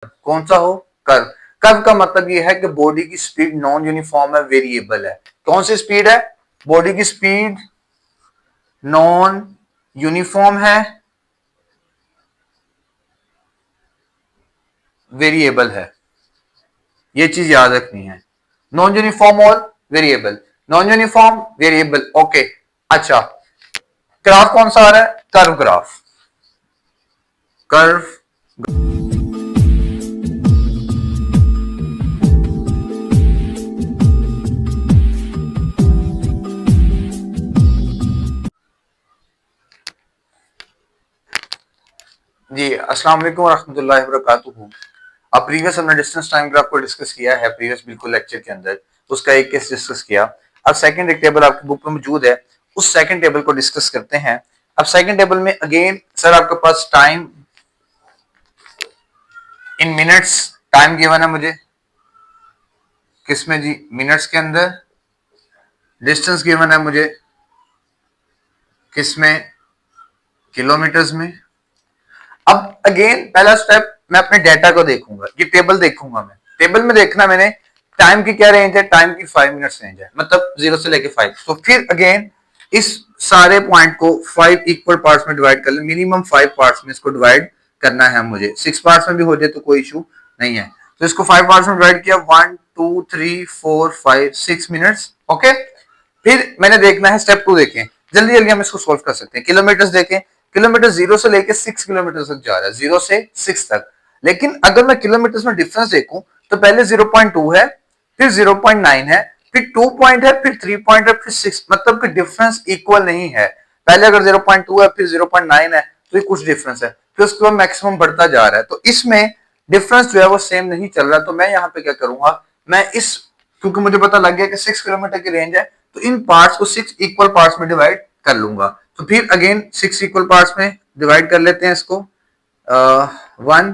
कौन सा हो? कर्व। कर्व का मतलब ये है कि बॉडी की स्पीड नॉन यूनिफॉर्म है, वेरिएबल है। कौन सी स्पीड है? बॉडी की स्पीड नॉन यूनिफॉर्म है, वेरिएबल है। ये चीज याद रखनी है। नॉन यूनिफॉर्म और variable, non uniform variable, okay. अच्छा, ग्राफ कौन सा आ रहा है? Curve graph, curve. जी अस्सलाम वालेकुम रहमतुल्लाहि व बरकातुहू। अब प्रीवियस हमने डिस्टेंस टाइम ग्राफ को डिस्कस किया है प्रीवियस बिल्कुल लेक्चर के अंदर, उसका एक केस डिस्कस किया। अब सेकंड एक टेबल आपकी बुक में मौजूद है, उस सेकंड टेबल को डिस्कस करते हैं। अब सेकंड टेबल में अगेन सर आपके पास time in minutes, time given है मुझे किसमें जी? मिनट्स के अंदर। डिस्टेंस गिवन है मुझे किसमें? किलोमीटर्स में। अब अगेन पहला स्टेप, मैं अपने डेटा को देखूंगा, ये टेबल देखूंगा। मैं टेबल में देखना मैंने टाइम की क्या रेंज है, टाइम की 5 मिनट्स रेंज है, मतलब 0 से लेके 5। तो फिर अगेन इस सारे पॉइंट को 5 इक्वल पार्ट्स में डिवाइड कर ले, मिनिमम 5 पार्ट्स में इसको डिवाइड करना है मुझे। 6 पार्ट्स में भी हो जाए तो कोई इशू नहीं है। तो इसको 5 पार्ट्स में डिवाइड किया, 1 2 3 4 5 6 मिनट्स, ओके। फिर मैंने देखना है स्टेप 2, देखें जल्दी जल्दी हम इसको सोल्व कर सकते हैं। किलोमीटर्स देखें, किलोमीटर 0 से लेके 6 किलोमीटर तक जा रहा है, 0 से 6 तक। लेकिन अगर मैं किलोमीटर्स में डिफरेंस देखूं तो पहले 0.2 है, फिर 0.9 है, फिर 2 पॉइंट है, फिर 3 पॉइंट है, फिर 6, मतलब कि डिफरेंस इक्वल नहीं है। पहले अगर 0.2 है, फिर 0.9 है, तो ये कुछ डिफरेंस है, फिर उसके बाद मैक्सिमम बढ़ता जा रहा है। तो इसमें डिफरेंस जो है वो सेम नहीं चल रहा। तो मैं यहाँ पे क्या करूंगा, मैं इस, क्योंकि मुझे पता लग गया कि 6 किलोमीटर की रेंज है, तो इन पार्ट्स को 6 इक्वल पार्ट्स में डिवाइड कर लूंगा। तो फिर अगेन 6 इक्वल पार्ट्स में डिवाइड कर लेते हैं इसको। 1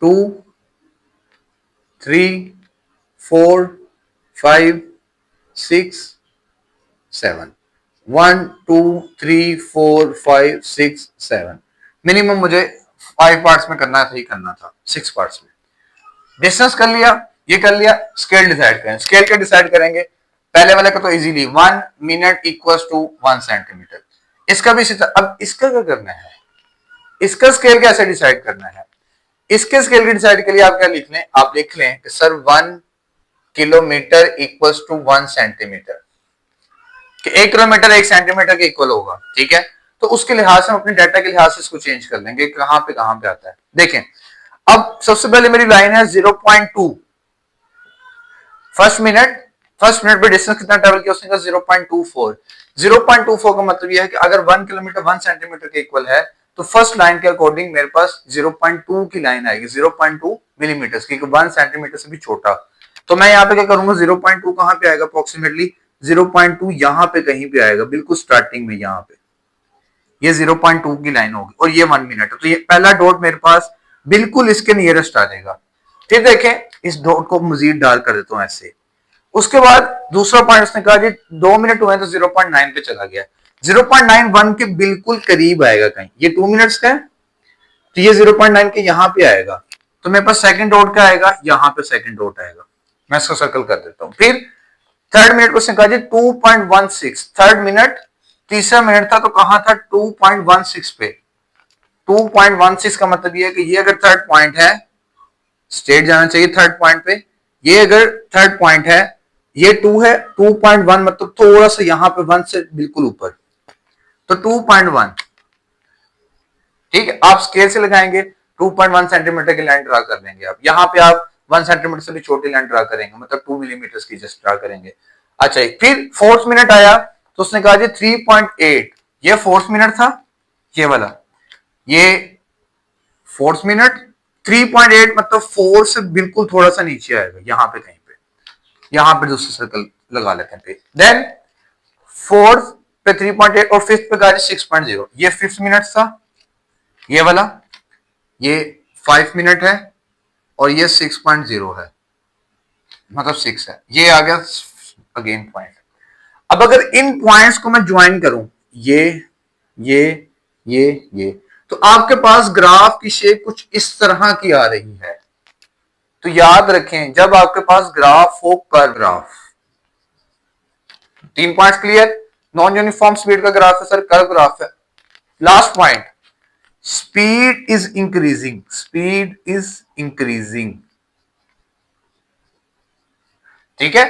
2 3 4 5 6 7, 1 2 3 4 5 6 7, मिनिमम मुझे 5 पार्ट्स में करना था, ही करना था 6 पार्ट्स में। डिस्टेंस कर लिया, ये कर लिया। स्केल डिसाइड करें, स्केल क्या डिसाइड करेंगे? पहले वाले का तो easily 1 minute equals to 1 centimetre. इसका भी अब इसका क्या करना है, इसका स्केल कैसे डिसाइड करना है? इसके स्केल के डिसाइड के लिए आप क्या लिख लें, आप लिख लें कि sir 1 kilometre equals to 1 centimetre, कि 1 किलोमीटर 1 सेंटीमीटर के इक्वल होगा, ठीक है। तो उसके लिहाज से हम अपने डाटा के लिहाज से इसको चेंज कर लेंगे, कहां पे आता है। देखें, अब सबसे पहले मेरी लाइन है 0.2 फर्स्ट मिनट पे डिस्टेंस कितना ट्रेवल किया उसने? 0.24। 0.24 का मतलब यह है कि अगर 1 किलोमीटर 1 सेंटीमीटर के इक्वल है, तो फर्स्ट लाइन के अकॉर्डिंग मेरे पास 0.2 की लाइन आएगी, 0.2 मिलीमीटर, क्योंकि 1 सेंटीमीटर से भी छोटा। तो मैं यहाँ पे क्या करूंगा, 0.2 कहां पे आएगा? अप्रोक्सीमेटली 0.2 यहाँ पे कहीं पे आएगा, बिल्कुल स्टार्टिंग में यहाँ पे ये 0.2 की लाइन होगी, और ये 1 मिनट है। तो ये पहला डॉट मेरे पास बिल्कुल इसके नियरेस्ट आ जाएगा। फिर देखें, इस डॉट को मजीद डाल कर देता हूं ऐसे। उसके बाद दूसरा पॉइंट उसने कहा जी 2 मिनट हुए तो 0.9 पे चला गया। 0.91 के बिल्कुल करीब आएगा कहीं, ये 2 मिनट्स का है, तो ये 0.9 के यहां पे आएगा। तो मेरे पास सेकंड डॉट क्या आएगा? यहां पे सेकंड डॉट आएगा। मैं इसको सर्कल कर देता हूं। फिर थर्ड मिनट को उसने कहा जी 2.16, थर्ड मिनट, तीसरा मिनट था तो कहां था? 2.16 पे। 2.16 का मतलब ये है कि ये अगर थर्ड पॉइंट है, स्ट्रेट जाना चाहिए थर्ड पॉइंट पे। ये अगर थर्ड पॉइंट है, ये 2 है, 2.1 मतलब थोड़ा सा यहां पे 1 से बिल्कुल ऊपर, तो 2.1, ठीक है। आप स्केल से लगाएंगे 2.1 सेंटीमीटर की लाइन ड्रा कर लेंगे। आप यहां पे आप 1 सेंटीमीटर से भी छोटी लाइन ड्रा करेंगे, मतलब 2 मिलीमीटर की जस्ट ड्रा करेंगे। अच्छा, फिर फोर्थ मिनट आया तो उसने कहा जी 3.8, ये फोर्थ मिनट था, ये वाला, ये फोर्थ मिनट। 3.8 मतलब 4 से बिल्कुल थोड़ा सा नीचे आएगा, यहां पे कहीं पे, यहां पे दूसरा सर्कल लगा लेते हैं। देन फोर्थ पे 3.8 और फिफ्थ पे गाड़ी 6.0, ये फिफ्थ मिनट था, ये वाला, ये 5 मिनट है, और ये 6.0 है, मतलब 6 है। ये आ गया अगेन पॉइंट। अब अगर इन पॉइंट्स को मैं ज्वाइन करूं, ये ये ये तो आपके पास ग्राफ की शेप कुछ इस तरह की आ रही है। तो याद रखें, जब आपके पास ग्राफ हो curve graph, 3 points clear. Non uniform speed का ग्राफ है सर, कर्व ग्राफ है। Last point, speed is increasing, speed is increasing, ठीक है।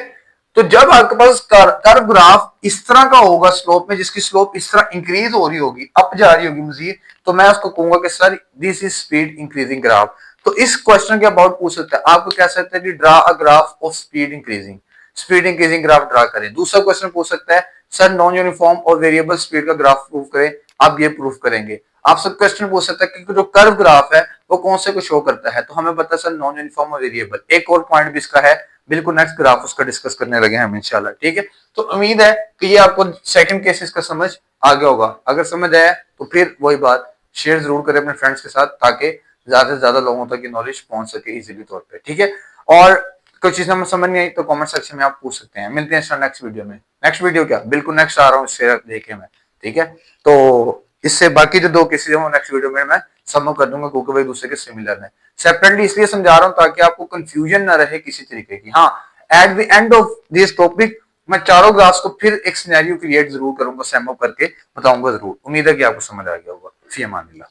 तो जब आपके पास कर्व ग्राफ इस तरह का होगा स्लोप में, जिसकी स्लोप इस तरह इंक्रीज हो रही होगी, अप जा रही होगी मजीद, तो मैं उसको कहूंगा कि sir this is speed increasing graph. तो इस क्वेश्चन के अबाउट पूछ सकते हैं, आपको कह सकते हैं कि draw a graph of speed increasing, speed increasing graph draw करें। दूसरा क्वेश्चन पूछ सकता है सर नॉन यूनिफॉर्म और वेरिएबल स्पीड का ग्राफ प्रूव करें, आप ये प्रूव करेंगे। आप सब क्वेश्चन पूछ सकते हैं कि जो कर्व ग्राफ है वो कौन से को शो करता है, तो हमें पता है सर नॉन यूनिफॉर्म और वेरिएबल। एक और पॉइंट भी इसका है, बिल्कुल नेक्स्ट ग्राफ उसका डिस्कस करने लगे हैं हम इंशाल्लाह, ठीक है। तो उम्मीद है कि ये आपको सेकंड केसेस का समझ आ गया होगा। अगर समझ आया तो फिर वही बात शेयर जरूर करें अपने फ्रेंड्स के साथ, ताकि ज्यादा से ज्यादा लोगों तक ये नॉलेज पहुंच सके इजीली तौर पे, ठीक है। और कोई चीज हमें समझ नहीं आई तो कमेंट सेक्शन में आप पूछ सकते हैं। मिलते हैं नेक्स्ट वीडियो में। नेक्स्ट वीडियो क्या, बिल्कुल नेक्स्ट आ रहा हूँ, शेयर देखे मैं, ठीक है। तो इससे बाकी जो 2 केसेस हैं वो नेक्स्ट वीडियो में मैं सबमिट कर दूंगा, क्योंकि भाई दूसरे के सिमिलर है। सेपरेटली इसलिए समझा रहा हूं ताकि आपको कंफ्यूजन ना रहे किसी तरीके की। हाँ, at the end of this topic मैं चारों ग्राफ्स को फिर एक सिनेरियो क्रिएट जरूर करूंगा, सैम अप करके बताऊंगा जरूर। उम्मीद है कि आपको समझ आ गया होगा। फी अमान अल्लाह।